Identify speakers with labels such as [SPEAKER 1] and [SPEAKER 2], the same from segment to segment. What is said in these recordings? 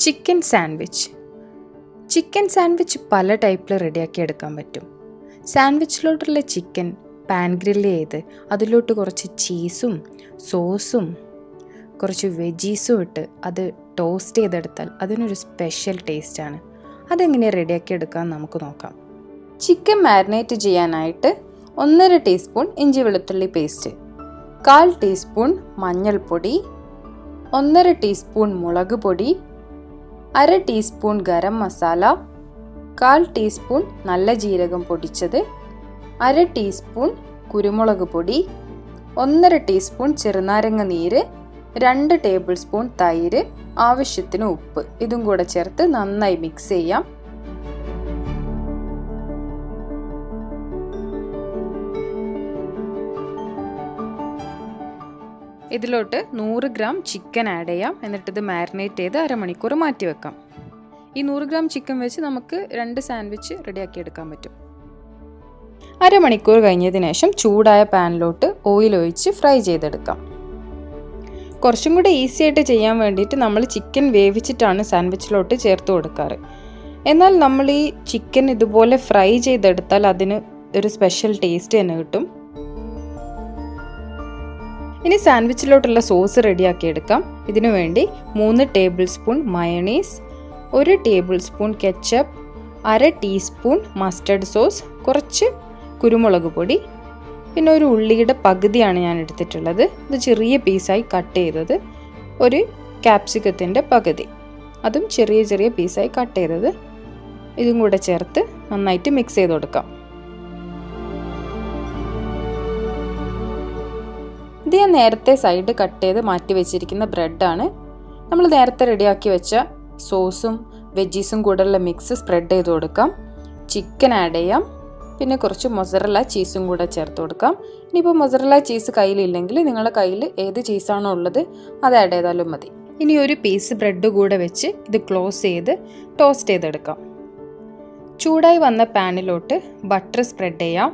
[SPEAKER 1] Chicken sandwich. Chicken sandwich പല ടൈപ്പിൽ റെഡിയാക്കി എടുക്കാൻ പറ്റും. സാൻഡ്വിച്ചിലോട്ടുള്ള ചിക്കൻ പാൻ ഗ്രില്ല് ചെയ്ത് അതിലോട്ട് കുറച്ച് ചീസും സോസും കുറച്ച് വെജീസും ഇട്ട് അത് ടോസ്റ്റ് ചെയ്തെടുത്താൽ അതിനൊരു സ്പെഷ്യൽ ടേസ്റ്റാണ്. അതെങ്ങനെയാണ് റെഡിയാക്കി എടുക്കാൻ നമുക്ക് നോക്കാം. ചിക്കൻ മാരിനേറ്റ് ചെയ്യാനായിട്ട് 1.5 ടീസ്പൂൺ ഇഞ്ചി വെളുത്തുള്ളി പേസ്റ്റ്, 1/4 ടീസ്പൂൺ മഞ്ഞൾപ്പൊടി, 1.5 ടീസ്പൂൺ മുളക് പൊടി, 1/2 ടീസ്പൂൺ ഗരം മസാല, 1/4 ടീസ്പൂൺ നല്ല ജീരകം പൊടിച്ചത്, 1/2 ടീസ്പൂൺ കുരുമുളക് പൊടി, 1.5 ടീസ്പൂൺ ചെറുനാരങ്ങ നീര്, 2 ടേബിൾ സ്പൂൺ തൈര്, ആവശ്യത്തിന് ഉപ്പ്. ഇതും കൂടെ ചേർത്ത് നന്നായി മിക്സ് ചെയ്യാം. ഇതിലോട്ട് 100 ഗ്രാം ചിക്കൻ ആഡ് ചെയ്യാം. എന്നിട്ടിത് മാരിനേറ്റ് ചെയ്ത് അരമണിക്കൂർ മാറ്റി വെക്കാം. ഈ 100 ഗ്രാം ചിക്കൻ വെച്ച് നമുക്ക് 2 സാൻഡ്വിച്ച് റെഡിയാക്കി എടുക്കാൻ പറ്റും. അരമണിക്കൂർ കഴിഞ്ഞതിന് ശേഷം ചൂടായ പാനിലോട്ട് ഓയിൽ ഒഴിച്ച് ഫ്രൈ ചെയ്തെടുക്കാം. കുറച്ചും കൂടെ ഈസി ആയിട്ട് ചെയ്യാൻ വേണ്ടിയിട്ട് നമ്മൾ ചിക്കൻ വേവിച്ചിട്ടാണ് സാൻഡ്വിച്ചിലോട്ട് ചേർത്ത് കൊടുക്കാറ്. എന്നാൽ നമ്മൾ ഈ ചിക്കൻ ഇതുപോലെ ഫ്രൈ ചെയ്തെടുത്താൽ അതിന് ഒരു സ്പെഷ്യൽ ടേസ്റ്റ് തന്നെ കിട്ടും. ഇനി സാൻഡ്വിച്ചിലോട്ടുള്ള സോസ് റെഡിയാക്കി എടുക്കാം. ഇതിനു വേണ്ടി 3 table spoon mayonnaise, 1 table spoon ketchup, 1/2 teaspoon mustard sauce, കുറച്ച് കുരുമുളക് പൊടി, പിന്നെ ഒരു ഉള്ളിയുടെ പകുതിയാണ് ഞാൻ എടുത്തിട്ടുള്ളത്. ഇത് ചെറിയ പീസായി കട്ട് ചെയ്തത്, ഒരു ക്യാപ്സിക്കത്തിൻ്റെ പകുതി, അതും ചെറിയ ചെറിയ പീസായി കട്ട് ചെയ്തത്. ഇതും കൂടെ ചേർത്ത് നന്നായിട്ട് മിക്സ് ചെയ്ത് കൊടുക്കാം. ഇത് ഞാൻ നേരത്തെ സൈഡ് കട്ട് ചെയ്ത് മാറ്റി വെച്ചിരിക്കുന്ന ബ്രെഡാണ്. നമ്മൾ നേരത്തെ റെഡിയാക്കി വെച്ച സോസും വെജീസും കൂടെയുള്ള മിക്സ് സ്പ്രെഡ് ചെയ്ത് കൊടുക്കാം. ചിക്കൻ ആഡ് ചെയ്യാം. പിന്നെ കുറച്ച് മൊസറല്ല ചീസും കൂടെ ചേർത്ത് കൊടുക്കാം. ഇനിയിപ്പോൾ മൊസറല്ല ചീസ് കയ്യിലില്ലെങ്കിൽ നിങ്ങളുടെ കയ്യിൽ ഏത് ചീസാണോ ഉള്ളത് അത് ആഡ് ചെയ്താലും മതി. ഇനി ഒരു പീസ് ബ്രെഡ് കൂടെ വെച്ച് ഇത് ക്ലോസ് ചെയ്ത് ടോസ്റ്റ് ചെയ്തെടുക്കാം. ചൂടായി വന്ന പാനിലോട്ട് ബട്ടർ സ്പ്രെഡ് ചെയ്യാം.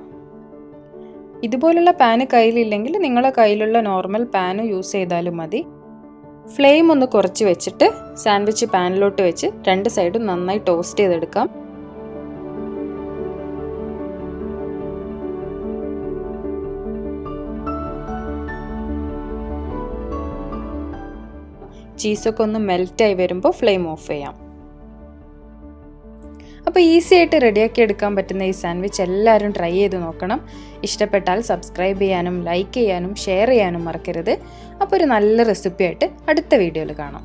[SPEAKER 1] ഇതുപോലുള്ള പാന് കയ്യിലില്ലെങ്കിൽ നിങ്ങളുടെ കയ്യിലുള്ള നോർമൽ പാന് യൂസ് ചെയ്താലും മതി. ഫ്ലെയിം ഒന്ന് കുറച്ച് വെച്ചിട്ട് സാൻഡ്വിച്ച് പാനിലോട്ട് വെച്ച് 2 സൈഡും നന്നായി ടോസ്റ്റ് ചെയ്തെടുക്കാം. ചീസൊക്കെ ഒന്ന് മെൽറ്റായി വരുമ്പോൾ ഫ്ലെയിം ഓഫ് ചെയ്യാം. അപ്പോൾ ഈസി ആയിട്ട് റെഡിയാക്കി എടുക്കാൻ പറ്റുന്ന ഈ സാൻഡ്വിച്ച് എല്ലാവരും ട്രൈ ചെയ്ത് നോക്കണം. ഇഷ്ടപ്പെട്ടാൽ സബ്സ്ക്രൈബ് ചെയ്യാനും ലൈക്ക് ചെയ്യാനും ഷെയർ ചെയ്യാനും മറക്കരുത്. അപ്പോൾ ഒരു നല്ല റെസിപ്പി ആയിട്ട് അടുത്ത വീഡിയോയിൽ കാണാം.